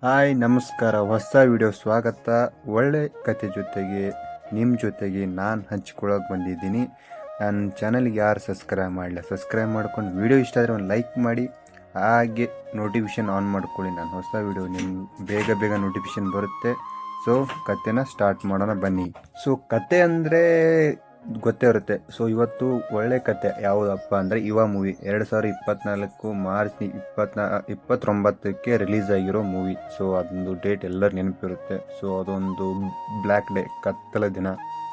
Hi ನಮಸ್ಕಾರ, ಹೊಸ video ಸ್ವಾಗತ. ಒಳ್ಳೆ ಕತೆ ಜೊತೆಗೆ ನಿಮ್ಮ ಜೊತೆಗೆ ನಾನು ಹಂಚ್ಕೊಳ್ಳೋಕೆ ಬಂದಿದ್ದೀನಿ. ನನ್ನ ಚಾನಲ್ಗೆ ಯಾರು ಸಬ್ಸ್ಕ್ರೈಬ್ ಮಾಡಲಿಲ್ಲ ಸಬ್ಸ್ಕ್ರೈಬ್ ಮಾಡ್ಕೊಂಡು ವಿಡಿಯೋ ಇಷ್ಟ ಆದರೆ ಒಂದು ಲೈಕ್ ಮಾಡಿ, ಹಾಗೆ ನೋಟಿಫಿಕೇಷನ್ ಆನ್ ಮಾಡ್ಕೊಳ್ಳಿ. ನಾನು ಹೊಸ ವಿಡಿಯೋ ನಿಮ್ಗೆ ಬೇಗ ನೋಟಿಫಿಕೇಷನ್ ಬರುತ್ತೆ. ಸೊ ಕತೆನ ಸ್ಟಾರ್ಟ್ ಮಾಡೋಣ ಬನ್ನಿ. ಸೊ ಕತೆ ಅಂದರೆ ಗೊತ್ತೇ ಇರುತ್ತೆ. ಸೊ ಇವತ್ತು ಒಳ್ಳೆ ಕತೆ ಯಾವುದಪ್ಪ ಅಂದರೆ ಯುವ ಮೂವಿ 2024 ಮಾರ್ಚ್ 29ಕ್ಕೆ ರಿಲೀಸ್ ಆಗಿರೋ ಮೂವಿ. ಸೊ ಅದೊಂದು ಡೇಟ್ ಎಲ್ಲರೂ ನೆನಪಿರುತ್ತೆ. ಸೊ ಅದೊಂದು ಬ್ಲ್ಯಾಕ್ ಡೇ, ಕತ್ತಲ ದಿನ.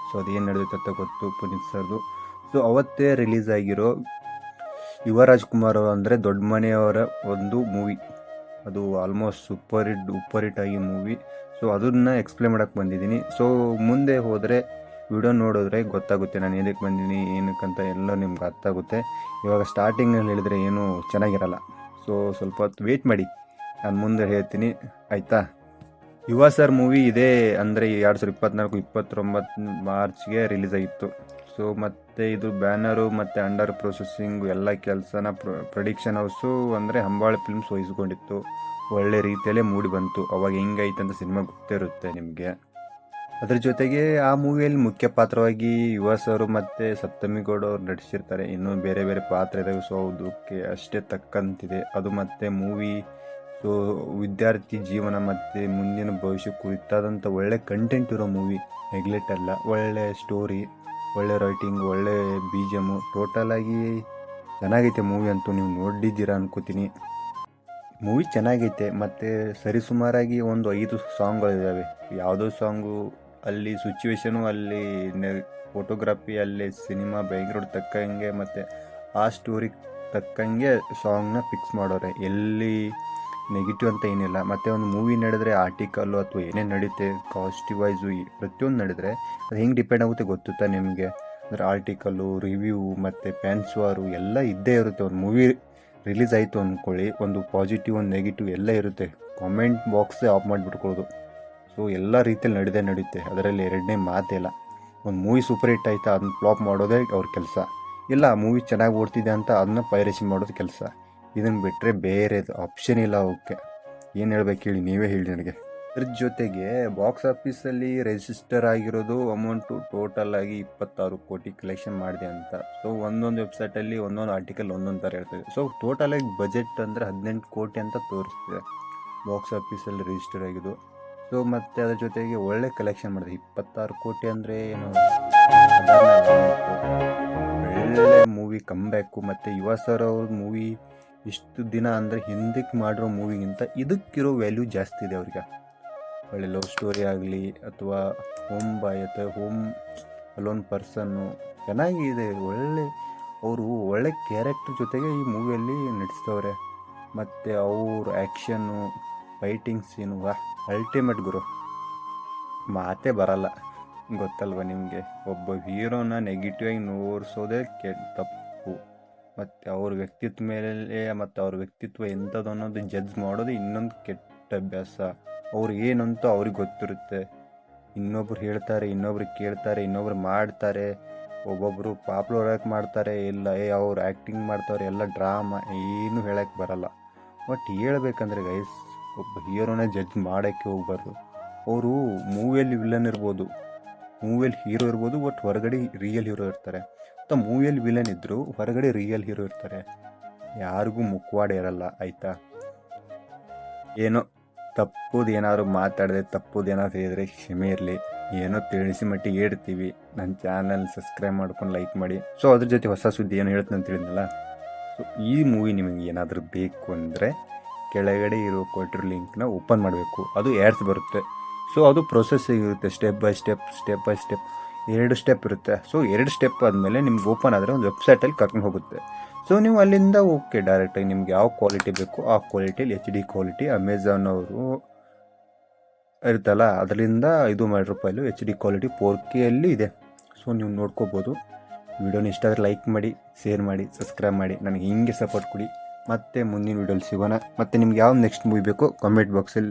ಸೊ ಅದೇನು ನಡೆದಿತ್ತು ಅಂತ ಗೊತ್ತು, ಪುನೀತ್ ಸರ್ದು. ಸೊ ಅವತ್ತೇ ರಿಲೀಸ್ ಆಗಿರೋ ಯುವರಾಜ್ ಕುಮಾರ್ ಅಂದರೆ ದೊಡ್ಡ ಮನೆಯವರ ಒಂದು ಮೂವಿ. ಅದು ಆಲ್ಮೋಸ್ಟ್ ಸೂಪರ್ ಹಿಟ್ ಆಗಿ ಮೂವಿ. ಸೊ ಅದನ್ನು ಎಕ್ಸ್ಪ್ಲೇನ್ ಮಾಡೋಕ್ಕೆ ಬಂದಿದ್ದೀನಿ. ಸೊ ಮುಂದೆ ಹೋದರೆ ವಿಡಿಯೋ ನೋಡಿದ್ರೆ ಗೊತ್ತಾಗುತ್ತೆ ನಾನು ಏನಕ್ಕೆ ಬಂದಿದ್ದೀನಿ ಏನಕ್ಕಂತ ಎಲ್ಲ ನಿಮ್ಗೆ ಗೊತ್ತಾಗುತ್ತೆ. ಇವಾಗ ಸ್ಟಾರ್ಟಿಂಗಲ್ಲಿ ಹೇಳಿದ್ರೆ ಏನೂ ಚೆನ್ನಾಗಿರಲ್ಲ. ಸೊ ಸ್ವಲ್ಪ ಹೊತ್ತು ವೆಯ್ಟ್ ಮಾಡಿ, ನಾನು ಮುಂದೆ ಹೇಳ್ತೀನಿ, ಆಯಿತಾ. ಯುವ ಸರ್ ಮೂವಿ ಇದೆ ಅಂದರೆ 2024-29 ಮಾರ್ಚ್ಗೆ ರಿಲೀಸ್ ಆಗಿತ್ತು. ಸೊ ಮತ್ತು ಇದು ಬ್ಯಾನರು ಮತ್ತು ಅಂಡರ್ ಪ್ರೊಸೆಸಿಂಗು ಎಲ್ಲ ಕೆಲಸನ ಪ್ರೊಡಕ್ಷನ್ ಹೌಸು ಅಂದರೆ ಅಂಬಾಳೆ ಫಿಲ್ಮ್ಸ್ ವಹಿಸ್ಕೊಂಡಿತ್ತು. ಒಳ್ಳೆ ರೀತಿಯಲ್ಲೇ ಮೂಡಿ ಬಂತು. ಅವಾಗ ಹೆಂಗೈತೆ ಅಂತ ಸಿನಿಮಾ ಗೊತ್ತಿರುತ್ತೆ ನಿಮಗೆ. ಅದ್ರ ಜೊತೆಗೆ ಆ ಮೂವಿಯಲ್ಲಿ ಮುಖ್ಯ ಪಾತ್ರವಾಗಿ ಯುವ ಸರ್ ಮತ್ತು ಸಪ್ತಮಿ ಗೌಡ ಅವ್ರು ನಟಿಸಿರ್ತಾರೆ. ಇನ್ನೂ ಬೇರೆ ಬೇರೆ ಪಾತ್ರ ಇದಾವೆ. ಸೊ ಅದಕ್ಕೆ ಅಷ್ಟೇ ತಕ್ಕಂತಿದೆ ಅದು. ಮತ್ತು ಮೂವಿ ಸೊ ವಿದ್ಯಾರ್ಥಿ ಜೀವನ ಮತ್ತು ಮುಂದಿನ ಭವಿಷ್ಯ ಕುರಿತಾದಂಥ ಒಳ್ಳೆ ಕಂಟೆಂಟ್ ಇರೋ ಮೂವಿ. ನೆಗ್ಲೆಕ್ಟ್ ಅಲ್ಲ, ಒಳ್ಳೆ ಸ್ಟೋರಿ, ಒಳ್ಳೆ ರೈಟಿಂಗ್, ಒಳ್ಳೆ BGM, ಟೋಟಲಾಗಿ ಚೆನ್ನಾಗೈತೆ ಮೂವಿ. ಅಂತೂ ನೀವು ನೋಡಿದ್ದೀರಾ ಅನ್ಕೋತೀನಿ. ಮೂವಿ ಚೆನ್ನಾಗೈತೆ. ಮತ್ತು ಸರಿಸುಮಾರಾಗಿ ಒಂದು 5 ಸಾಂಗ್ಗಳಿದ್ದಾವೆ. ಯಾವುದೋ ಸಾಂಗು ಅಲ್ಲಿ ಸಿಚುವೇಶನು, ಅಲ್ಲಿ ಫೋಟೋಗ್ರಫಿ, ಅಲ್ಲಿ ಸಿನಿಮಾ ಬ್ಯಾಕ್ಗ್ರೌಂಡ್ ತಕ್ಕಂಗೆ ಮತ್ತು ಆ ಸ್ಟೋರಿಗೆ ತಕ್ಕಂಗೆ ಸಾಂಗ್ನ ಫಿಕ್ಸ್ ಮಾಡೋರೆ. ಎಲ್ಲಿ ನೆಗೆಟಿವ್ ಅಂತ ಏನಿಲ್ಲ. ಮತ್ತು ಒಂದು ಮೂವಿ ನಡೆದ್ರೆ ಆರ್ಟಿಕಲ್ಲು ಅಥವಾ ಏನೇನು ನಡೀತೆ ಕಾಸ್ಟಿವ್ ವೈಸು ಪ್ರತಿಯೊಂದು ನಡೆದ್ರೆ ಅದು ಹೆಂಗೆ ಡಿಪೆಂಡ್ ಆಗುತ್ತೆ ಗೊತ್ತುತ್ತಾ ನಿಮಗೆ. ಅಂದರೆ ಆರ್ಟಿಕಲ್ಲು, ರಿವ್ಯೂ ಮತ್ತು ಫ್ಯಾನ್ಸ್ ವಾರು ಎಲ್ಲ ಇದ್ದೇ ಇರುತ್ತೆ. ಒಂದು ಮೂವಿ ರಿಲೀಸ್ ಆಯಿತು ಅಂದ್ಕೊಳ್ಳಿ, ಒಂದು ಪಾಸಿಟಿವ್ ಒಂದು ನೆಗೆಟಿವ್ ಎಲ್ಲ ಇರುತ್ತೆ. ಕಾಮೆಂಟ್ ಬಾಕ್ಸೇ ಆಫ್ ಮಾಡಿಬಿಟ್ಕೊಳ್ಳೋದು. ಸೊ ಎಲ್ಲ ರೀತಿಯಲ್ಲಿ ನಡೆಯುತ್ತೆ. ಅದರಲ್ಲಿ ಎರಡನೇ ಮಾತಿಲ್ಲ. ಒಂದು ಮೂವಿ ಸೂಪರ್ ಹಿಟ್ ಆಯಿತಾ ಅದನ್ನ ಫ್ಲಾಪ್ ಮಾಡೋದೇ ಅವ್ರ ಕೆಲಸ. ಇಲ್ಲ ಮೂವಿ ಚೆನ್ನಾಗಿ ಓಡ್ತಿದೆ ಅಂತ ಅದನ್ನ ಪೈರಸಿ ಮಾಡೋದು ಕೆಲಸ. ಇದನ್ನು ಬಿಟ್ಟರೆ ಬೇರೆದು ಆಪ್ಷನ್ ಇಲ್ಲ. ಅವಕ್ಕೆ ಏನು ಹೇಳ್ಬೇಕು ಹೇಳಿ, ನೀವೇ ಹೇಳಿ ನನಗೆ. ಅದ್ರ ಜೊತೆಗೆ ಬಾಕ್ಸ್ ಆಫೀಸಲ್ಲಿ ರಿಜಿಸ್ಟರ್ ಆಗಿರೋದು ಅಮೌಂಟು ಟೋಟಲ್ ಆಗಿ 26 ಕೋಟಿ ಕಲೆಕ್ಷನ್ ಮಾಡಿದೆ ಅಂತ. ಸೊ ಒಂದೊಂದು ವೆಬ್ಸೈಟಲ್ಲಿ ಒಂದೊಂದು ಆರ್ಟಿಕಲ್ ಒಂದೊಂದು ಥರ ಇರ್ತದೆ. ಸೊ ಟೋಟಲಾಗಿ ಬಜೆಟ್ ಅಂದರೆ 18 ಕೋಟಿ ಅಂತ ತೋರಿಸ್ತಿದೆ ಬಾಕ್ಸ್ ಆಫೀಸಲ್ಲಿ ರಿಜಿಸ್ಟರ್ ಆಗಿದ್ದು. ಸೊ ಮತ್ತು ಅದ್ರ ಜೊತೆಗೆ ಒಳ್ಳೆ ಕಲೆಕ್ಷನ್ ಮಾಡಿದೆ. 26 ಕೋಟಿ ಅಂದರೆ ಏನು, ಒಳ್ಳೆ ಮೂವಿ ಕಂಬ್ಯಾಕು. ಮತ್ತು ಯುವ ಸರ್ ಅವ್ರ ಮೂವಿ ಇಷ್ಟು ದಿನ ಅಂದರೆ ಹಿಂದಕ್ಕೆ ಮಾಡಿರೋ ಮೂವಿಗಿಂತ ಇದಕ್ಕಿರೋ ವ್ಯಾಲ್ಯೂ ಜಾಸ್ತಿ ಇದೆ ಅವ್ರಿಗೆ. ಒಳ್ಳೆ ಲವ್ ಸ್ಟೋರಿ ಆಗಲಿ ಅಥವಾ ಹೋಮ್ ಬಾಯ್ ಅಥವಾ ಹೋಮ್ ಅಲೋನ್ ಪರ್ಸನ್ನು ಚೆನ್ನಾಗಿದೆ. ಅವರು ಒಳ್ಳೆ ಕ್ಯಾರೆಕ್ಟರ್ ಜೊತೆಗೆ ಈ ಮೂವಿಯಲ್ಲಿ ನಟಿಸ್ತವ್ರೆ. ಮತ್ತು ಅವ್ರ ಆ್ಯಕ್ಷನ್ನು, ಫೈಟಿಂಗ್ ಸೀನು ಅಲ್ಟಿಮೇಟ್ ಗುರು, ಮಾತೇ ಬರಲ್ಲ. ಗೊತ್ತಲ್ವ ನಿಮಗೆ, ಒಬ್ಬ ಹೀರೋನ ನೆಗೆಟಿವ್ ಆಗಿ ನೋಡಿಸೋದೇ ತಪ್ಪು. ಮತ್ತು ಅವ್ರ ವ್ಯಕ್ತಿತ್ವ ಮೇಲೆ ಮತ್ತು ಅವ್ರ ವ್ಯಕ್ತಿತ್ವ ಎಂಥದ್ದು ಅನ್ನೋದು ಜಡ್ಜ್ ಮಾಡೋದು ಇನ್ನೊಂದು ಕೆಟ್ಟ ಅಭ್ಯಾಸ. ಅವ್ರು ಏನಂತೂ ಅವ್ರಿಗೆ ಗೊತ್ತಿರುತ್ತೆ. ಇನ್ನೊಬ್ರು ಹೇಳ್ತಾರೆ, ಇನ್ನೊಬ್ರು ಕೇಳ್ತಾರೆ, ಇನ್ನೊಬ್ರು ಮಾಡ್ತಾರೆ. ಒಬ್ಬೊಬ್ಬರು ಪಾಪ್ಯುಲರ್ ಆಗಿ ಮಾಡ್ತಾರೆ, ಇಲ್ಲ ಅವ್ರು ಆ್ಯಕ್ಟಿಂಗ್ ಮಾಡ್ತಾರೆ, ಎಲ್ಲ ಡ್ರಾಮಾ, ಏನೂ ಹೇಳೋಕ್ಕೆ ಬರಲ್ಲ. ಬಟ್ ಹೇಳ್ಬೇಕಂದ್ರೆ ಗೈಸ್, ಒಬ್ಬ ಹೀರೋನೇ ಜಡ್ಜ್ ಮಾಡೋಕ್ಕೆ ಹೋಗ್ಬಾರ್ದು. ಅವರು ಮೂವಿಯಲ್ಲಿ ವಿಲನ್ ಇರ್ಬೋದು, ಮೂವಿಯಲ್ಲಿ ಹೀರೋ ಇರ್ಬೋದು, ಬಟ್ ಹೊರಗಡೆ ರಿಯಲ್ ಹೀರೋ ಇರ್ತಾರೆ. ಅಥವಾ ಮೂವಿಯಲ್ಲಿ ವಿಲನ್ ಇದ್ದರೂ ಹೊರಗಡೆ ರಿಯಲ್ ಹೀರೋ ಇರ್ತಾರೆ. ಯಾರಿಗೂ ಮುಖವಾಡ ಇರಲ್ಲ, ಆಯಿತಾ. ಏನೋ ತಪ್ಪುದು ಏನಾದ್ರು ಮಾತಾಡಿದೆ, ತಪ್ಪುದು ಏನಾದ್ರು ಹೇಳಿದ್ರೆ ಕ್ಷಮೆ ಇರಲಿ. ಏನೋ ತಿಳಿಸಿ ಮಟ್ಟಿಗೆ ಹೇಳ್ತೀವಿ. ನನ್ನ ಚಾನಲ್ ಸಬ್ಸ್ಕ್ರೈಬ್ ಮಾಡ್ಕೊಂಡು ಲೈಕ್ ಮಾಡಿ. ಸೊ ಅದ್ರ ಜೊತೆ ಹೊಸ ಸುದ್ದಿ ಏನು ಹೇಳ್ತೀನಿ ಅಂತ ಹೇಳಿದ್ನಲ್ಲ. ಸೊ ಈ ಮೂವಿ ನಿಮಗೆ ಏನಾದರೂ ಬೇಕು ಅಂದರೆ ಕೆಳಗಡೆ ಇರೋ ಕೊಟ್ಟಿರೋ ಲಿಂಕ್ನ ಓಪನ್ ಮಾಡಬೇಕು. ಅದು ಆ್ಯಡ್ಸ್ ಬರುತ್ತೆ. ಸೊ ಅದು ಪ್ರೊಸೆಸ್ಸಿಂಗ್ ಇರುತ್ತೆ, ಸ್ಟೆಪ್ ಬೈ ಸ್ಟೆಪ್ 2 ಸ್ಟೆಪ್ ಇರುತ್ತೆ. ಸೊ 2 ಸ್ಟೆಪ್ ಆದಮೇಲೆ ನಿಮ್ಗೆ ಓಪನ್ ಆದರೆ ಒಂದು ವೆಬ್ಸೈಟಲ್ಲಿ ಕರ್ಕೊಂಡು ಹೋಗುತ್ತೆ. ಸೊ ನೀವು ಅಲ್ಲಿಂದ ಓಕೆ ಡೈರೆಕ್ಟಾಗಿ ನಿಮ್ಗೆ ಯಾವ ಕ್ವಾಲಿಟಿ ಬೇಕು ಆ ಕ್ವಾಲಿಟಿಯಲ್ಲಿ HD ಕ್ವಾಲಿಟಿ ಅಮೆಝಾನ್ ಅವರು ಇರುತ್ತಲ್ಲ ಅದರಿಂದ ಇದು ಮಾಡಿರೋ ಫೈಲು HD ಕ್ವಾಲಿಟಿ 4Kಯಲ್ಲಿ ಇದೆ. ಸೊ ನೀವು ನೋಡ್ಕೋಬೋದು. ವಿಡಿಯೋನ ಇಷ್ಟ ಆದರೆ ಲೈಕ್ ಮಾಡಿ, ಶೇರ್ ಮಾಡಿ, ಸಬ್ಸ್ಕ್ರೈಬ್ ಮಾಡಿ. ನನಗೆ ಹಿಂಗೆ ಸಪೋರ್ಟ್ ಕೊಡಿ. ಮತ್ತೆ ಮುಂದಿನ ವಿಡಿಯೋಲಿ ಸಿಗೋಣ. ಮತ್ತು ನಿಮ್ಗೆ ಯಾವ ನೆಕ್ಸ್ಟ್ ಮೂವಿ ಬೇಕೋ ಕಮೆಂಟ್ ಬಾಕ್ಸಲ್ಲಿ